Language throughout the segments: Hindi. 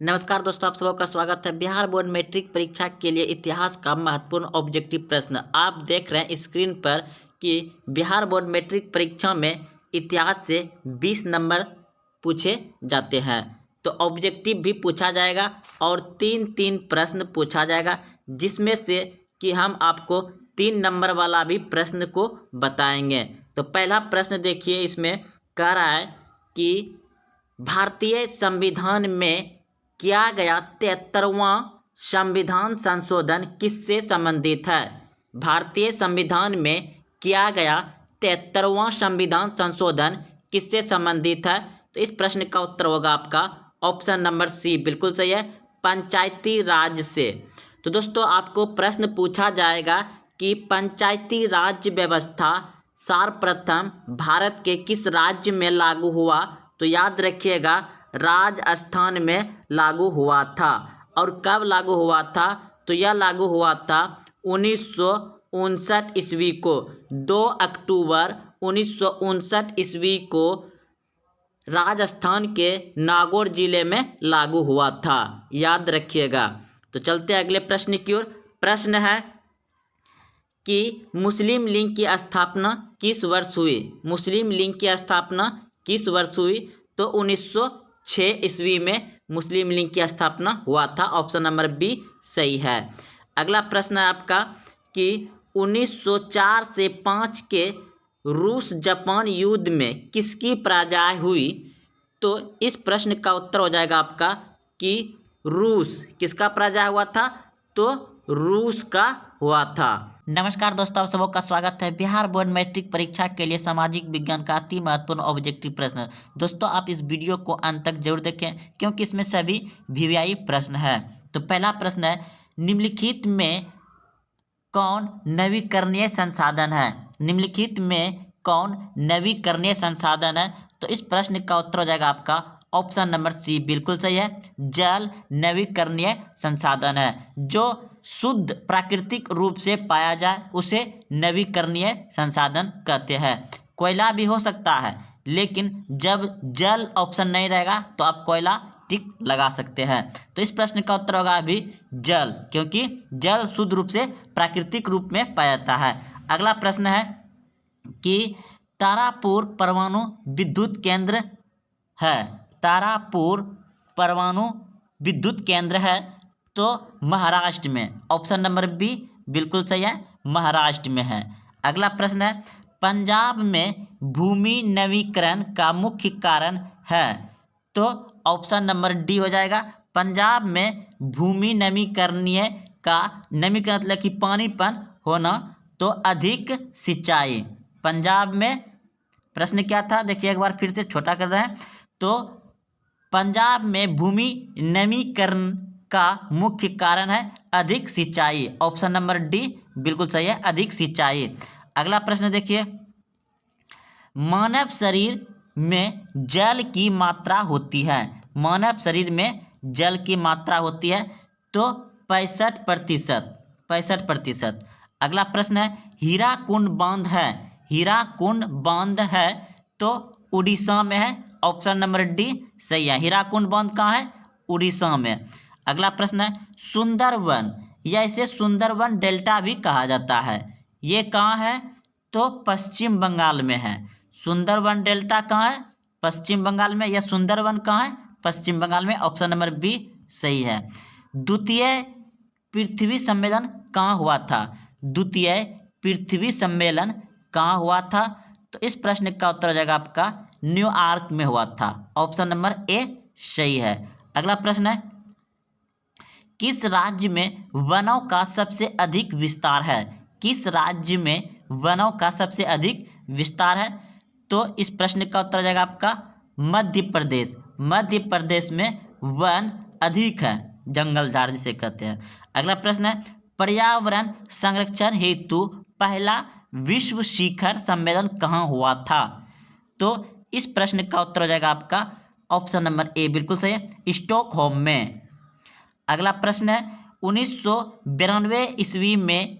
नमस्कार दोस्तों, आप सबका स्वागत है। बिहार बोर्ड मैट्रिक परीक्षा के लिए इतिहास का महत्वपूर्ण ऑब्जेक्टिव प्रश्न आप देख रहे हैं स्क्रीन पर कि बिहार बोर्ड मैट्रिक परीक्षा में इतिहास से 20 नंबर पूछे जाते हैं। तो ऑब्जेक्टिव भी पूछा जाएगा और तीन प्रश्न पूछा जाएगा, जिसमें से कि हम आपको 3 नंबर वाला भी प्रश्न को बताएंगे। तो पहला प्रश्न देखिए, इसमें कह रहा है कि भारतीय संविधान में किया गया 73वां संविधान संशोधन किससे संबंधित है। भारतीय संविधान में किया गया 73वां संविधान संशोधन किससे संबंधित है। तो इस प्रश्न का उत्तर होगा आपका ऑप्शन नंबर सी, बिल्कुल सही है, पंचायती राज से। तो दोस्तों आपको प्रश्न पूछा जाएगा कि पंचायती राज व्यवस्था सर्वप्रथम भारत के किस राज्य में लागू हुआ। तो याद रखिएगा, राजस्थान में लागू हुआ था। और कब लागू हुआ था? तो यह लागू हुआ था 1959 ईस्वी को। 2 अक्टूबर 1959 ईस्वी को राजस्थान के नागौर जिले में लागू हुआ था, याद रखिएगा। तो चलते अगले प्रश्न की ओर। प्रश्न है कि मुस्लिम लीग की स्थापना किस वर्ष हुई। मुस्लिम लीग की स्थापना किस वर्ष हुई? तो 1906 ईस्वी में मुस्लिम लीग की स्थापना हुआ था। ऑप्शन नंबर बी सही है। अगला प्रश्न है आपका कि 1904 से 5 के रूस जापान युद्ध में किसकी पराजय हुई। तो इस प्रश्न का उत्तर हो जाएगा आपका कि रूस। किसका पराजय हुआ था? तो रूस का हुआ था। नमस्कार दोस्तों, आप सबका स्वागत है। बिहार बोर्ड मैट्रिक परीक्षा के लिए सामाजिक विज्ञान का अति महत्वपूर्ण ऑब्जेक्टिव प्रश्न। दोस्तों आप इस वीडियो को अंत तक जरूर देखें, क्योंकि इसमें सभी वीवीआई प्रश्न है। तो पहला प्रश्न है, निम्नलिखित में कौन नवीकरणीय संसाधन है। निम्नलिखित में कौन नवीकरणीय संसाधन है। तो इस प्रश्न का उत्तर हो जाएगा आपका ऑप्शन नंबर सी, बिल्कुल सही है, जल नवीकरणीय संसाधन है। जो शुद्ध प्राकृतिक रूप से पाया जाए उसे नवीकरणीय संसाधन कहते हैं। कोयला भी हो सकता है, लेकिन जब जल ऑप्शन नहीं रहेगा तो आप कोयला टिक लगा सकते हैं। तो इस प्रश्न का उत्तर होगा अभी जल, क्योंकि जल शुद्ध रूप से प्राकृतिक रूप में पाया जाता है। अगला प्रश्न है कि तारापुर परमाणु विद्युत केंद्र है। तारापुर परमाणु विद्युत केंद्र है तो महाराष्ट्र में। ऑप्शन नंबर बी बिल्कुल सही है, महाराष्ट्र में है। अगला प्रश्न है, पंजाब में भूमि नवीकरण का मुख्य कारण है। तो ऑप्शन नंबर डी हो जाएगा, पंजाब में भूमि नवीकरणीय का नवीकरण मतलब कि पानीपन होना, तो अधिक सिंचाई। पंजाब में प्रश्न क्या था देखिए एक बार फिर से छोटा कर रहे हैं। तो पंजाब में भूमि नवीकरण का मुख्य कारण है अधिक सिंचाई। ऑप्शन नंबर डी बिल्कुल सही है, अधिक सिंचाई। अगला प्रश्न देखिए, मानव शरीर में जल की मात्रा होती है। मानव शरीर में जल की मात्रा होती है तो 65%। 65%। अगला प्रश्न है, हीराकुंड बांध है। हीराकुंड बांध है तो उड़ीसा में है। ऑप्शन नंबर डी सही है, हीराकुंड बांध कहाँ है? उड़ीसा में। अगला प्रश्न है, सुंदरवन, या इसे सुंदरवन डेल्टा भी कहा जाता है, ये कहाँ है? तो पश्चिम बंगाल में है। सुंदरवन डेल्टा कहाँ है? पश्चिम बंगाल में। या सुंदरवन कहाँ है? पश्चिम बंगाल में। ऑप्शन नंबर बी सही है। द्वितीय पृथ्वी सम्मेलन कहाँ हुआ था? द्वितीय पृथ्वी सम्मेलन कहाँ हुआ था? तो इस प्रश्न का उत्तर हो जाएगा आपका न्यूयॉर्क में हुआ था। ऑप्शन नंबर ए सही है। अगला प्रश्न है, किस राज्य में वनों का सबसे अधिक विस्तार है? किस राज्य में वनों का सबसे अधिक विस्तार है? तो इस प्रश्न का उत्तर हो जाएगा आपका मध्य प्रदेश। मध्य प्रदेश में वन अधिक है, जंगल झाड़ जिसे कहते हैं। अगला प्रश्न है, पर्यावरण संरक्षण हेतु पहला विश्व शिखर सम्मेलन कहाँ हुआ था? तो इस प्रश्न का उत्तर हो जाएगा आपका ऑप्शन नंबर ए बिल्कुल सही है, स्टॉकहोम में। अगला प्रश्न है, 1992 ईस्वी में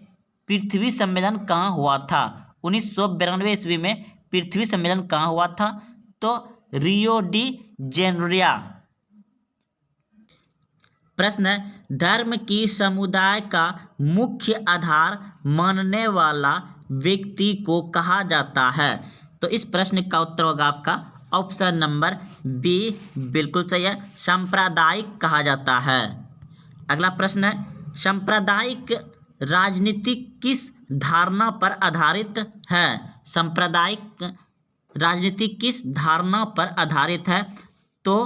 पृथ्वी सम्मेलन कहाँ हुआ था? 1992 ईस्वी में पृथ्वी सम्मेलन कहाँ हुआ था? तो रियो डी जेनेरियो प्रश्न है, धर्म की समुदाय का मुख्य आधार मानने वाला व्यक्ति को कहा जाता है? तो इस प्रश्न का उत्तर होगा आपका ऑप्शन नंबर बी, बिल्कुल सही है, सांप्रदायिक कहा जाता है। अगला प्रश्न है, सांप्रदायिक राजनीति किस धारणा पर आधारित है? सांप्रदायिक राजनीति किस धारणा पर आधारित है? तो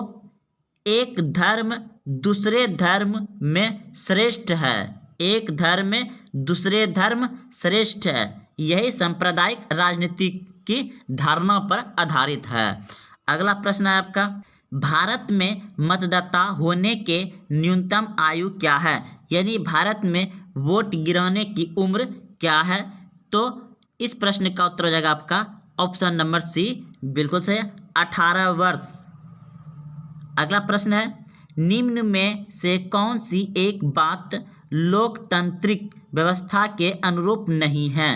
एक धर्म दूसरे धर्म में श्रेष्ठ है, एक धर्म में दूसरे धर्म श्रेष्ठ है, यही सांप्रदायिक राजनीति की धारणा पर आधारित है। अगला प्रश्न है आपका, भारत में मतदाता होने के न्यूनतम आयु क्या है? यानी भारत में वोट गिराने की उम्र क्या है? तो इस प्रश्न का उत्तर हो जाएगा आपका ऑप्शन नंबर सी, बिल्कुल सही है, 18 वर्ष। अगला प्रश्न है, निम्न में से कौन सी एक बात लोकतांत्रिक व्यवस्था के अनुरूप नहीं है?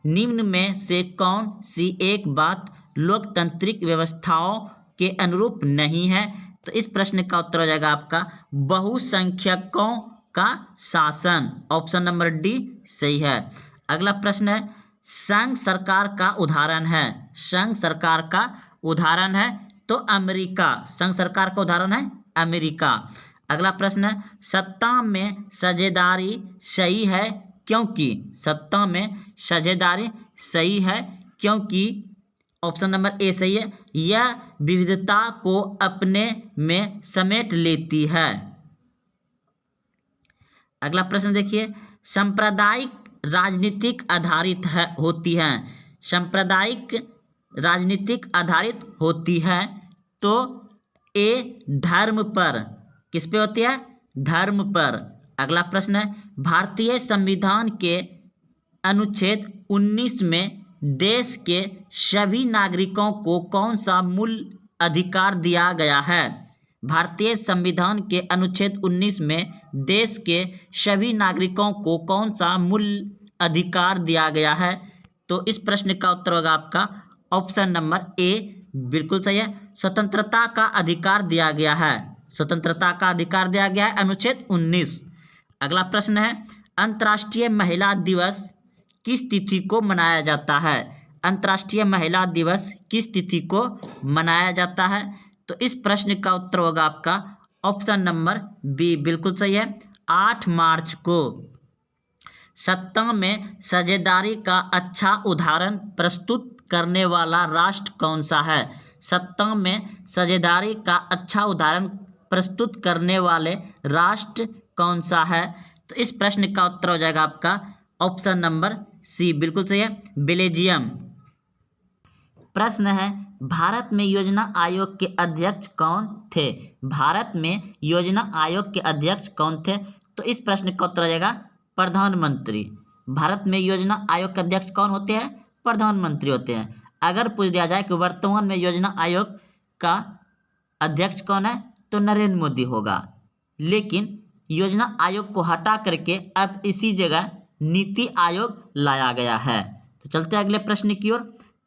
निम्न में से कौन सी एक बात लोकतांत्रिक व्यवस्थाओं के अनुरूप नहीं है? तो इस प्रश्न का उत्तर हो जाएगा आपका बहुसंख्यकों का शासन, ऑप्शन नंबर डी सही है। अगला प्रश्न है, संघ सरकार का उदाहरण है, संघ सरकार का उदाहरण है तो अमेरिका, संघ सरकार का उदाहरण है अमेरिका। अगला प्रश्न है, सत्ता में साझेदारी सही है क्योंकि? सत्ता में साझेदारी सही है क्योंकि ऑप्शन नंबर ए सही है, यह विविधता को अपने में समेट लेती है। अगला प्रश्न देखिए, सांप्रदायिक राजनीतिक आधारित है होती है, सांप्रदायिक राजनीतिक आधारित होती है तो ए धर्म पर, किस पे होती है? धर्म पर। अगला प्रश्न है, भारतीय संविधान के अनुच्छेद 19 में देश के सभी नागरिकों को कौन सा मूल अधिकार दिया गया है? भारतीय संविधान के अनुच्छेद 19 में देश के सभी नागरिकों को कौन सा मूल अधिकार दिया गया है? तो इस प्रश्न का उत्तर होगा आपका ऑप्शन नंबर ए, बिल्कुल सही है, स्वतंत्रता का अधिकार दिया गया है, स्वतंत्रता का अधिकार दिया गया है अनुच्छेद 19। अगला प्रश्न है, अंतर्राष्ट्रीय महिला दिवस किस तिथि को मनाया जाता है? अंतर्राष्ट्रीय महिला दिवस किस तिथि को मनाया जाता है? तो इस प्रश्न का उत्तर होगा आपका ऑप्शन नंबर बी, बिल्कुल सही है, 8 मार्च को। सत्ता में साझेदारी का अच्छा उदाहरण प्रस्तुत करने वाला राष्ट्र कौन सा है? सत्ता में साझेदारी का अच्छा उदाहरण प्रस्तुत करने वाले राष्ट्र कौन सा है? तो इस प्रश्न का उत्तर हो जाएगा आपका ऑप्शन नंबर सी, बिल्कुल सही है, बेल्जियम। प्रश्न है, भारत में योजना आयोग के अध्यक्ष कौन थे? भारत में योजना आयोग के अध्यक्ष कौन थे? तो इस प्रश्न का उत्तर हो जाएगा प्रधानमंत्री। भारत में योजना आयोग के अध्यक्ष कौन होते हैं? प्रधानमंत्री होते हैं। अगर पूछ दिया जाए कि वर्तमान में योजना आयोग का अध्यक्ष कौन है, तो नरेंद्र मोदी होगा, लेकिन योजना आयोग को हटा करके अब इसी जगह नीति आयोग लाया गया है। तो चलते हैं अगले प्रश्न की ओर।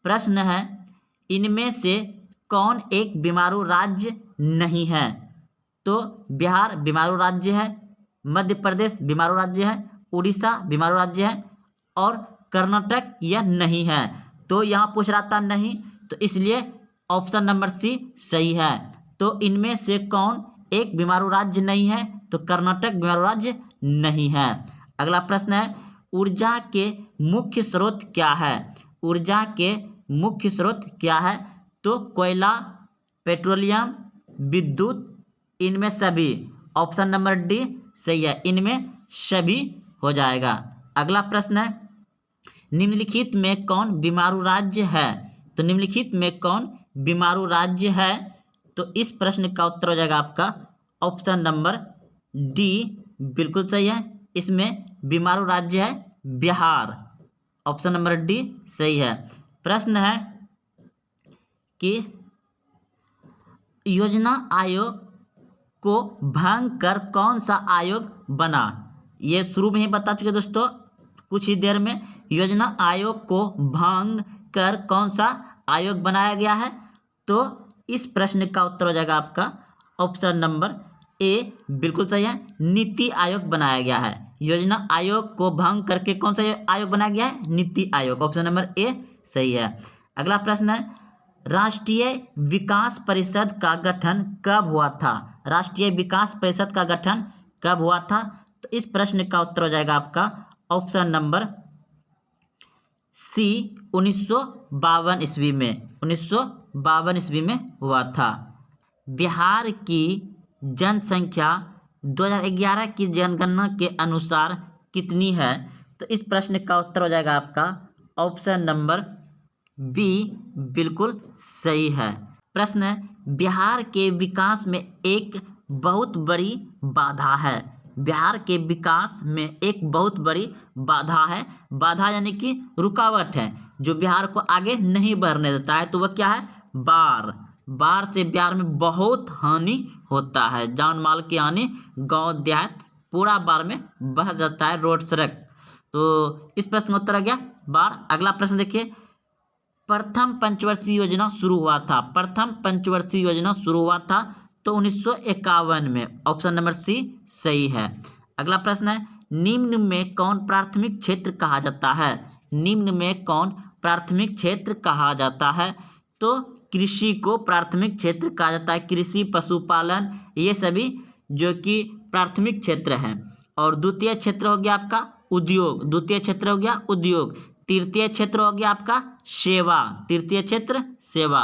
प्रश्न है, इनमें से कौन एक बीमारू राज्य नहीं है? तो बिहार बीमारू राज्य है, मध्य प्रदेश बीमारू राज्य है, उड़ीसा बीमारू राज्य है और कर्नाटक यह नहीं है। तो यहाँ पूछ रहा था नहीं, तो इसलिए ऑप्शन नंबर सी सही है। तो इनमें से कौन एक बीमारू राज्य नहीं है? तो कर्नाटक बीमारू राज्य नहीं है। अगला प्रश्न है, ऊर्जा के मुख्य स्रोत क्या है? ऊर्जा के मुख्य स्रोत क्या है? तो कोयला, पेट्रोलियम, विद्युत, इनमें सभी, ऑप्शन नंबर डी सही है, इनमें सभी हो जाएगा। अगला प्रश्न है, निम्नलिखित में कौन बीमारू राज्य है? तो निम्नलिखित में कौन बीमारू राज्य है? तो इस प्रश्न का उत्तर हो जाएगा आपका ऑप्शन नंबर डी, बिल्कुल सही है, इसमें बीमारू राज्य है बिहार, ऑप्शन नंबर डी सही है। प्रश्न है कि योजना आयोग को भंग कर कौन सा आयोग बना? ये शुरू में ही बता चुके दोस्तों, कुछ ही देर में। योजना आयोग को भंग कर कौन सा आयोग बनाया गया है? तो इस प्रश्न का उत्तर हो जाएगा आपका ऑप्शन नंबर ए बिल्कुल सही है, नीति आयोग बनाया गया है। योजना आयोग को भंग करके कौन सा आयोग बनाया गया है? NITI Aayog. Option number A सही है। अगला प्रश्न है, राष्ट्रीय विकास परिषद का गठन कब हुआ था? राष्ट्रीय विकास परिषद का गठन कब हुआ था? तो इस प्रश्न का उत्तर हो जाएगा आपका ऑप्शन नंबर सी 1952 ईस्वी में। 1952 ईस्वी में हुआ था। बिहार की जनसंख्या 2011 की जनगणना के अनुसार कितनी है? तो इस प्रश्न का उत्तर हो जाएगा आपका ऑप्शन नंबर बी बिल्कुल सही है। प्रश्न है, बिहार के विकास में एक बहुत बड़ी बाधा है। बिहार के विकास में एक बहुत बड़ी बाधा है। बाधा यानी कि रुकावट है जो बिहार को आगे नहीं बढ़ने देता है। तो वह क्या है? बाढ़। बाढ़ से बिहार में बहुत हानि होता है, जान माल की हानि, गांव देहात पूरा बाढ़ में बह जाता है, रोड सड़क। तो इस प्रश्न का उत्तर आ गया बाढ़। अगला प्रश्न देखिए, प्रथम पंचवर्षीय योजना शुरू हुआ था। प्रथम पंचवर्षीय योजना शुरू हुआ था तो 1951 में। ऑप्शन नंबर सी सही है। अगला प्रश्न है, निम्न में कौन प्राथमिक क्षेत्र कहा जाता है? निम्न में कौन प्राथमिक क्षेत्र कहा जाता है? तो कृषि को प्राथमिक क्षेत्र कहा जाता है। कृषि, पशुपालन, ये सभी जो कि प्राथमिक क्षेत्र हैं। और द्वितीय क्षेत्र हो गया आपका उद्योग। द्वितीय क्षेत्र हो गया उद्योग। तृतीय क्षेत्र हो गया आपका सेवा। तृतीय क्षेत्र सेवा।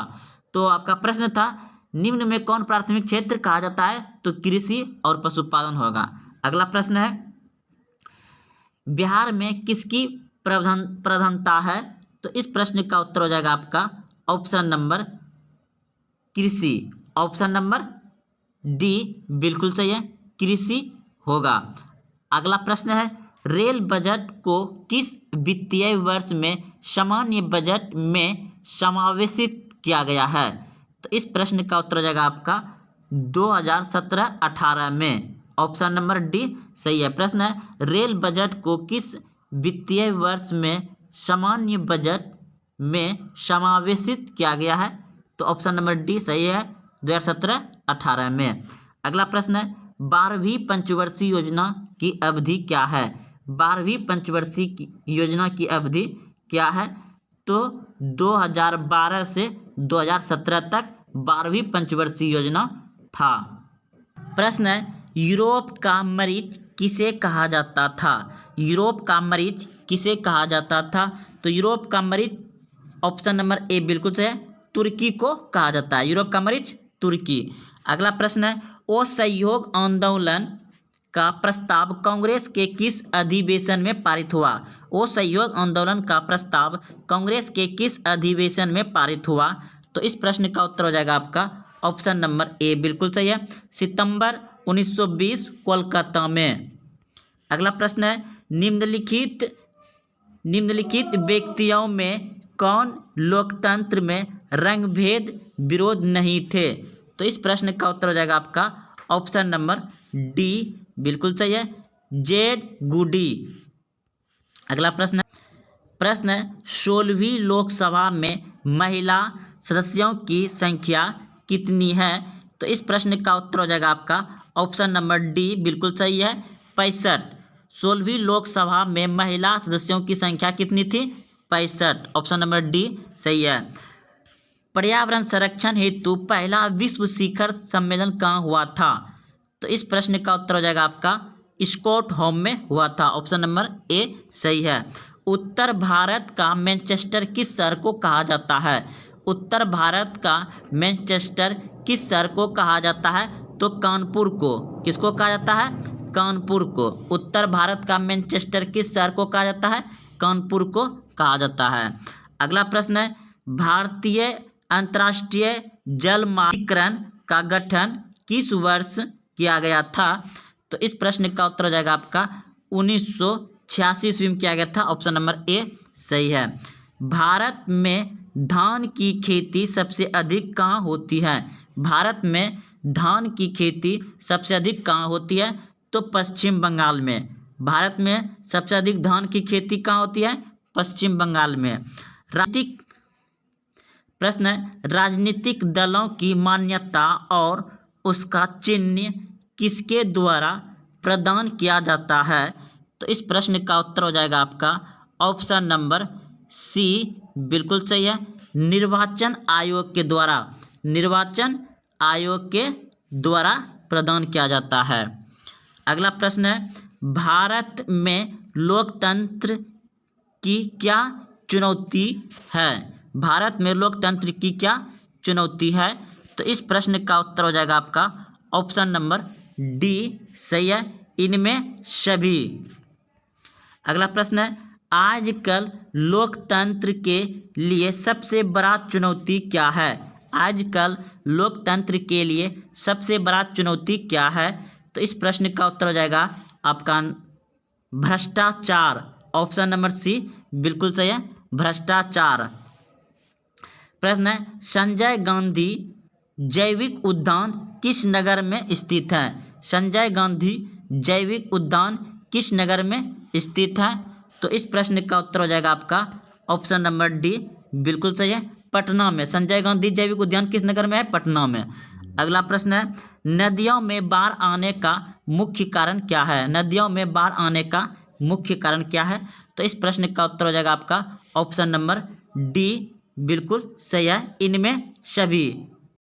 तो आपका प्रश्न था निम्न में कौन प्राथमिक क्षेत्र कहा जाता है? तो कृषि और पशुपालन होगा। अगला प्रश्न है, बिहार में किसकी प्रधानता है? तो इस प्रश्न का उत्तर हो जाएगा आपका ऑप्शन नंबर कृषि। ऑप्शन नंबर डी बिल्कुल सही है, कृषि होगा। अगला प्रश्न है, रेल बजट को किस वित्तीय वर्ष में सामान्य बजट में समावेशित किया गया है? तो इस प्रश्न का उत्तर हो जाएगा आपका 2017-18 में। ऑप्शन नंबर डी सही है। प्रश्न है, रेल बजट को किस वित्तीय वर्ष में सामान्य बजट में समावेशित किया गया है? तो ऑप्शन नंबर डी सही है, 2017-18 में। अगला प्रश्न है, 12वीं पंचवर्षीय योजना की अवधि क्या है? 12वीं पंचवर्षीय योजना की अवधि क्या है? तो 2012 से 2017 तक 12वीं पंचवर्षीय योजना था। प्रश्न है, यूरोप का मरीच किसे कहा जाता था? यूरोप का मरीच किसे कहा जाता था? तो यूरोप का मरीच ऑप्शन नंबर ए बिल्कुल सही है, तुर्की को कहा जाता है। यूरोप का मरीच तुर्की। अगला प्रश्न है, असहयोग आंदोलन का प्रस्ताव कांग्रेस के किस अधिवेशन में पारित हुआ? असहयोग आंदोलन का प्रस्ताव कांग्रेस के किस अधिवेशन में पारित हुआ? तो इस प्रश्न का उत्तर हो जाएगा आपका ऑप्शन नंबर ए बिल्कुल सही है, सितंबर 1920 कोलकाता में। अगला प्रश्न है, निम्नलिखित व्यक्तियों में कौन लोकतंत्र में रंगभेद विरोध नहीं थे? तो इस प्रश्न का उत्तर हो जाएगा आपका ऑप्शन नंबर डी बिल्कुल सही है, जेड गुडी। अगला प्रश्न है 16वीं लोकसभा में महिला सदस्यों की संख्या कितनी है? तो इस प्रश्न का उत्तर हो जाएगा आपका ऑप्शन नंबर डी बिल्कुल सही है, 65। 16वीं लोकसभा में महिला सदस्यों की संख्या कितनी थी? 65। ऑप्शन नंबर डी सही है। पर्यावरण संरक्षण हेतु पहला विश्व शिखर सम्मेलन कहाँ हुआ था? तो इस प्रश्न का उत्तर हो जाएगा आपका स्टॉकहोम में हुआ था। ऑप्शन नंबर ए सही है। उत्तर भारत का मैनचेस्टर किस शहर को कहा जाता है? उत्तर भारत का मैनचेस्टर किस शहर को कहा जाता है? तो कानपुर को। किसको कहा जाता है? कानपुर को। उत्तर भारत का मैनचेस्टर किस शहर को कहा जाता है? कानपुर को कहा जाता है। अगला प्रश्न है, भारतीय अंतर्राष्ट्रीय जल मानकीकरण का गठन किस वर्ष किया गया था? तो इस प्रश्न का उत्तर हो जाएगा आपका 1986 ईस्वी में किया गया था। ऑप्शन नंबर ए सही है। भारत में धान की खेती सबसे अधिक कहाँ होती है? भारत में धान की खेती सबसे अधिक कहाँ होती है? तो पश्चिम बंगाल में। भारत में सबसे अधिक धान की खेती कहाँ होती है? पश्चिम बंगाल में। राजनीतिक प्रश्न है, राजनीतिक दलों की मान्यता और उसका चिन्ह किसके द्वारा प्रदान किया जाता है? तो इस प्रश्न का उत्तर हो जाएगा आपका ऑप्शन नंबर सी, बिल्कुल सही है, निर्वाचन आयोग के द्वारा। निर्वाचन आयोग के द्वारा प्रदान किया जाता है। अगला प्रश्न है, भारत में लोकतंत्र की क्या चुनौती है? भारत में लोकतंत्र की क्या चुनौती है? तो इस प्रश्न का उत्तर हो जाएगा आपका ऑप्शन नंबर डी, सही है, इनमें सभी। अगला प्रश्न है, आजकल लोकतंत्र के लिए सबसे बड़ा चुनौती क्या है? आजकल लोकतंत्र के लिए सबसे बड़ा चुनौती क्या है? तो इस प्रश्न का उत्तर हो जाएगा आपका भ्रष्टाचार। ऑप्शन नंबर सी, बिल्कुल सही है, भ्रष्टाचार। प्रश्न है, संजय गांधी जैविक उद्यान किस नगर में स्थित है? संजय गांधी जैविक उद्यान किस नगर में स्थित है? तो इस प्रश्न का उत्तर हो जाएगा आपका ऑप्शन नंबर डी, बिल्कुल सही है, पटना में। संजय गांधी जैविक उद्यान किस नगर में है? पटना में। अगला प्रश्न है, नदियों में बाढ़ आने का मुख्य कारण क्या है? नदियों में बाढ़ आने का मुख्य कारण क्या है? तो इस प्रश्न का उत्तर हो जाएगा आपका ऑप्शन नंबर डी, बिल्कुल सही है, इनमें सभी।